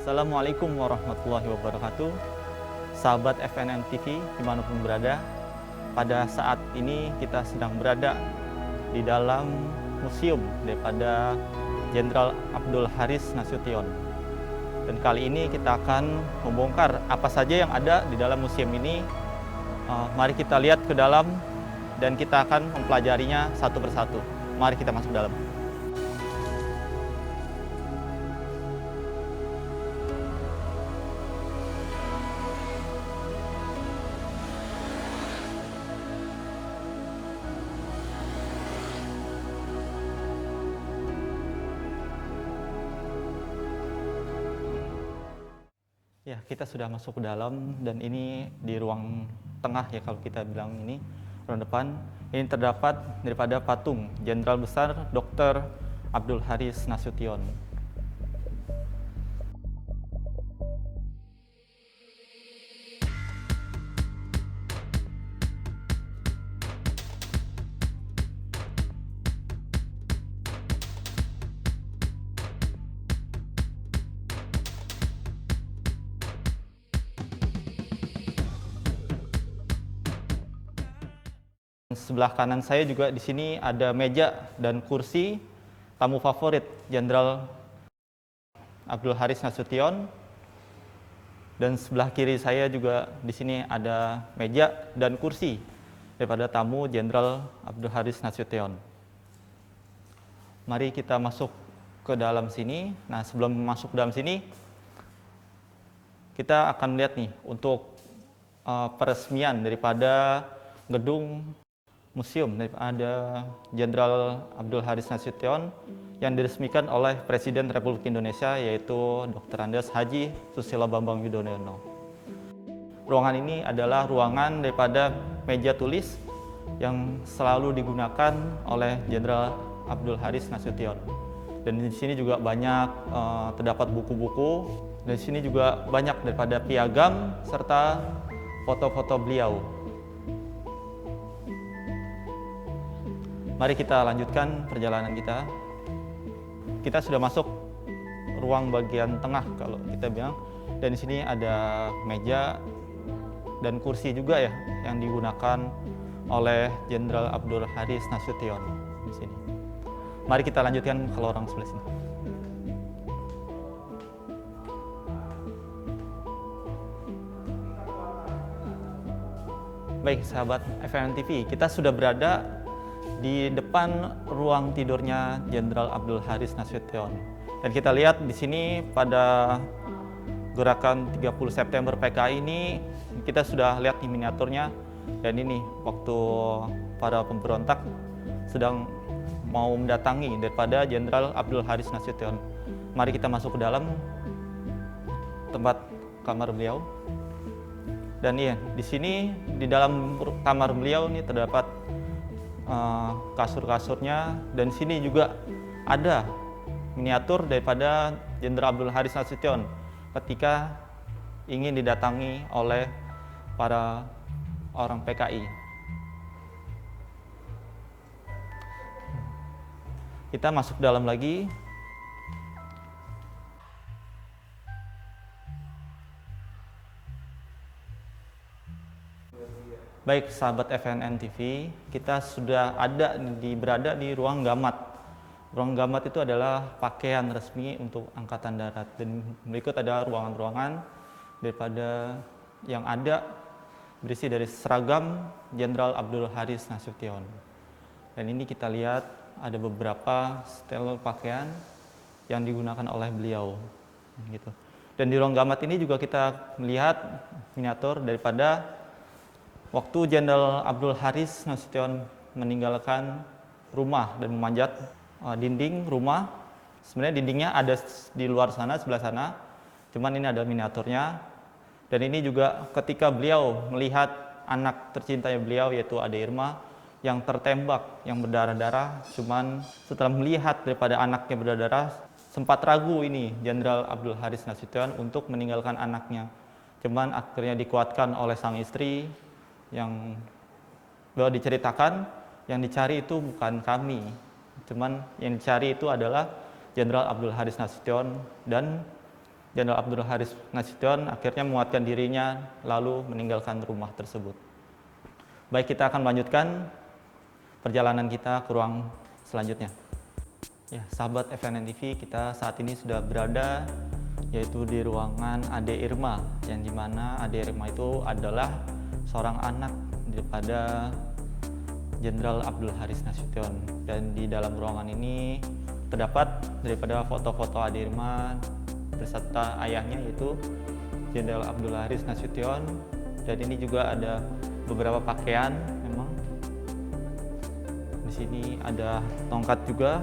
Assalamualaikum warahmatullahi wabarakatuh. Sahabat FNN TV dimanapun berada, pada saat ini kita sedang berada di dalam museum daripada Jenderal Abdul Haris Nasution. Dan kali ini kita akan membongkar apa saja yang ada di dalam museum ini. Mari kita lihat ke dalam dan kita akan mempelajarinya satu persatu. Mari kita masuk dalam. Ya, kita sudah masuk ke dalam dan ini di ruang tengah ya kalau kita bilang ini, ruang depan. Ini terdapat daripada patung Jenderal Besar Dr. Abdul Haris Nasution. Sebelah kanan saya juga di sini ada meja dan kursi tamu favorit Jenderal Abdul Haris Nasution. Dan sebelah kiri saya juga di sini ada meja dan kursi daripada tamu Jenderal Abdul Haris Nasution. Mari kita masuk ke dalam sini. Nah, sebelum masuk ke dalam sini, kita akan melihat nih untuk peresmian daripada gedung museum daripada Jenderal Abdul Haris Nasution yang diresmikan oleh Presiden Republik Indonesia, yaitu Dr. Andes Haji Susilo Bambang Yudhoyono. Ruangan ini adalah ruangan daripada meja tulis yang selalu digunakan oleh Jenderal Abdul Haris Nasution. Dan di sini juga banyak terdapat buku-buku, dan di sini juga banyak daripada piagam serta foto-foto beliau. Mari kita lanjutkan perjalanan kita. Kita sudah masuk ruang bagian tengah kalau kita bilang, dan di sini ada meja dan kursi juga ya yang digunakan oleh Jenderal Abdul Haris Nasution di sini. Mari kita lanjutkan ke lorong sebelah sini. Baik sahabat FNN TV, kita sudah berada di depan ruang tidurnya Jenderal Abdul Haris Nasution. Dan kita lihat di sini pada gerakan 30 September PKI ini kita sudah lihat di miniaturnya, dan ini waktu para pemberontak sedang mau mendatangi daripada Jenderal Abdul Haris Nasution. Mari kita masuk ke dalam tempat kamar beliau. Dan iya, di sini di dalam kamar beliau ini terdapat kasur-kasurnya, dan sini juga ada miniatur daripada Jenderal Abdul Haris Nasution ketika ingin didatangi oleh para orang PKI. Kita masuk dalam lagi. Baik sahabat FNN TV, kita sudah berada di ruang gamat. Ruang gamat itu adalah pakaian resmi untuk Angkatan Darat, dan berikut ada ruangan-ruangan daripada yang ada berisi dari seragam Jenderal Abdul Haris Nasution. Dan ini kita lihat ada beberapa setel pakaian yang digunakan oleh beliau, gitu. Dan di ruang gamat ini juga kita melihat miniatur daripada waktu Jenderal Abdul Haris Nasution meninggalkan rumah dan memanjat dinding rumah. Sebenarnya dindingnya ada di luar sana, sebelah sana, cuman ini ada miniaturnya. Dan ini juga ketika beliau melihat anak tercintanya beliau, yaitu Ade Irma, yang tertembak, yang berdarah-darah. Cuman setelah melihat daripada anaknya berdarah-darah, sempat ragu ini Jenderal Abdul Haris Nasution untuk meninggalkan anaknya. Cuman akhirnya dikuatkan oleh sang istri, yang beliau diceritakan, yang dicari itu bukan kami, cuman yang dicari itu adalah Jenderal Abdul Haris Nasution, dan Jenderal Abdul Haris Nasution akhirnya menguatkan dirinya lalu meninggalkan rumah tersebut. Baik, kita akan melanjutkan perjalanan kita ke ruang selanjutnya. Ya, sahabat FNN TV, kita saat ini sudah berada yaitu di ruangan Ade Irma, yang dimana Ade Irma itu adalah seorang anak daripada Jenderal Abdul Haris Nasution. Dan di dalam ruangan ini terdapat daripada foto-foto Ade Irma beserta ayahnya yaitu Jenderal Abdul Haris Nasution. Dan ini juga ada beberapa pakaian memang. Di sini ada tongkat juga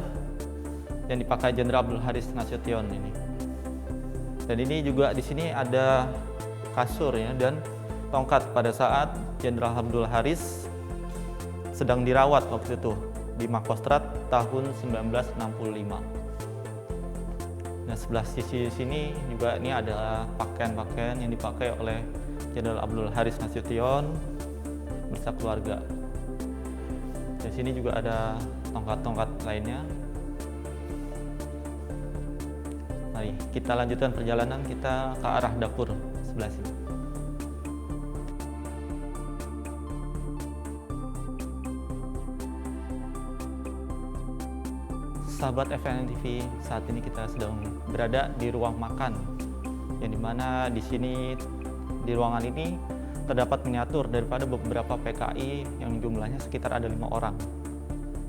yang dipakai Jenderal Abdul Haris Nasution ini. Dan ini juga di sini ada kasur ya dan tongkat pada saat Jenderal Abdul Haris sedang dirawat waktu itu di Makostrat tahun 1965. Nah, sebelah sisi sini juga ini adalah pakaian-pakaian yang dipakai oleh Jenderal Abdul Haris Nasution beserta keluarga. Di sini juga ada tongkat-tongkat lainnya. Mari kita lanjutkan perjalanan kita ke arah dapur sebelah sini. Sahabat FNN TV, saat ini kita sedang berada di ruang makan, yang dimana di sini di ruangan ini terdapat miniatur daripada beberapa PKI yang jumlahnya sekitar ada 5 orang.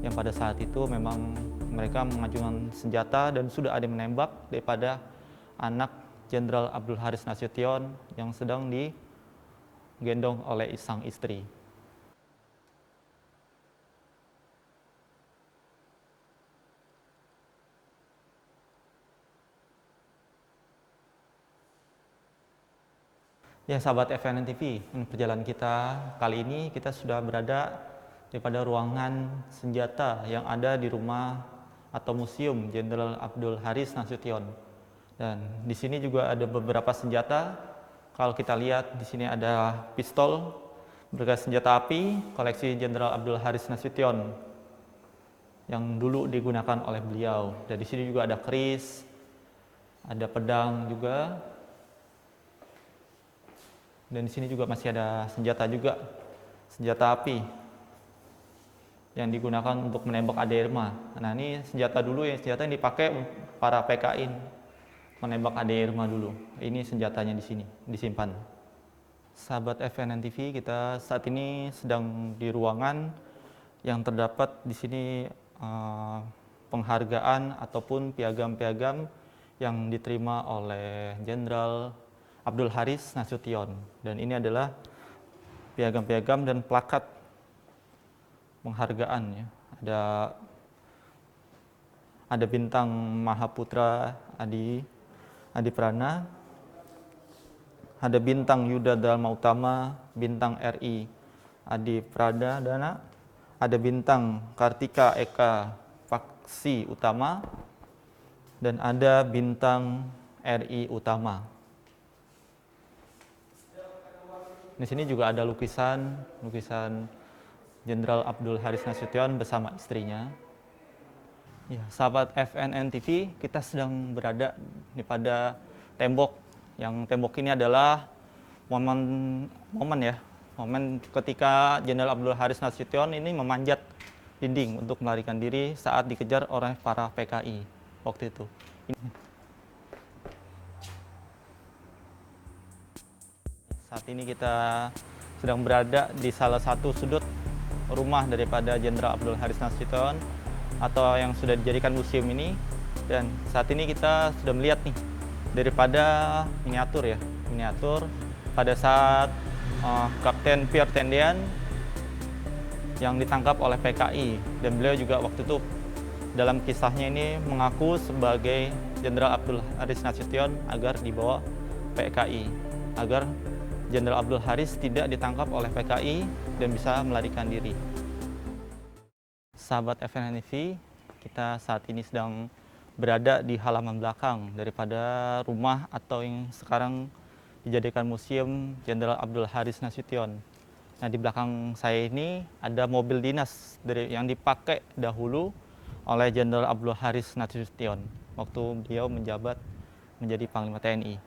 Yang pada saat itu memang mereka mengajukan senjata dan sudah ada yang menembak daripada anak Jenderal Abdul Haris Nasution yang sedang digendong oleh sang istri. Ya, sahabat FNN TV, perjalanan kita kali ini kita sudah berada daripada ruangan senjata yang ada di rumah atau museum Jenderal Abdul Haris Nasution. Dan di sini juga ada beberapa senjata. Kalau kita lihat di sini ada pistol bergas senjata api koleksi Jenderal Abdul Haris Nasution yang dulu digunakan oleh beliau. Dan di sini juga ada keris, ada pedang juga. Dan di sini juga masih ada senjata juga, senjata api yang digunakan untuk menembak Ade Irma. Nah, ini senjata dulu ya, senjata yang dipakai para PKI menembak Ade Irma dulu. Ini senjatanya di sini disimpan. Sahabat FNN TV, kita saat ini sedang di ruangan yang terdapat di sini penghargaan ataupun piagam-piagam yang diterima oleh Jenderal Abdul Haris Nasution. Dan ini adalah piagam-piagam dan plakat penghargaan ya. Ada bintang Mahaputra Adi Prana, ada bintang Yuda Dharma Utama, bintang RI Adi Pradana, ada bintang Kartika Eka Paksi Utama, dan ada bintang RI Utama. Di sini juga ada lukisan Jenderal Abdul Haris Nasution bersama istrinya. Ya, sahabat FNN TV, kita sedang berada di pada tembok. Yang tembok ini adalah momen ketika Jenderal Abdul Haris Nasution ini memanjat dinding untuk melarikan diri saat dikejar oleh para PKI waktu itu. Saat ini kita sedang berada di salah satu sudut rumah daripada Jenderal Abdul Haris Nasution atau yang sudah dijadikan museum ini. Dan saat ini kita sudah melihat nih daripada miniatur pada saat Kapten Pierre Tendian yang ditangkap oleh PKI, dan beliau juga waktu itu dalam kisahnya ini mengaku sebagai Jenderal Abdul Haris Nasution agar dibawa PKI, agar Jenderal Abdul Haris tidak ditangkap oleh PKI dan bisa melarikan diri. Sahabat FNN TV, kita saat ini sedang berada di halaman belakang daripada rumah atau yang sekarang dijadikan museum Jenderal Abdul Haris Nasution. Nah, di belakang saya ini ada mobil dinas yang dipakai dahulu oleh Jenderal Abdul Haris Nasution waktu beliau menjabat menjadi Panglima TNI.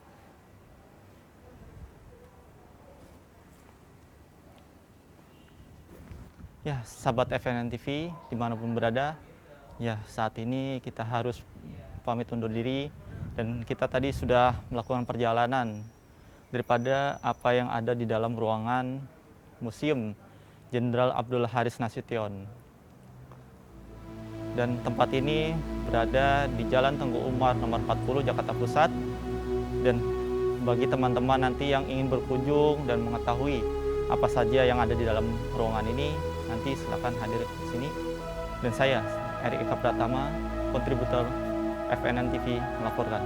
Ya, sahabat FNN TV dimanapun berada, ya saat ini kita harus pamit undur diri dan kita tadi sudah melakukan perjalanan daripada apa yang ada di dalam ruangan Museum Jenderal Abdul Haris Nasution. Dan tempat ini berada di Jalan Tengku Umar nomor 40 Jakarta Pusat. Dan bagi teman-teman nanti yang ingin berkunjung dan mengetahui apa saja yang ada di dalam ruangan ini, nanti silakan hadir di sini. Dan saya, Erik Eka Pratama, kontributor FNN TV melaporkan.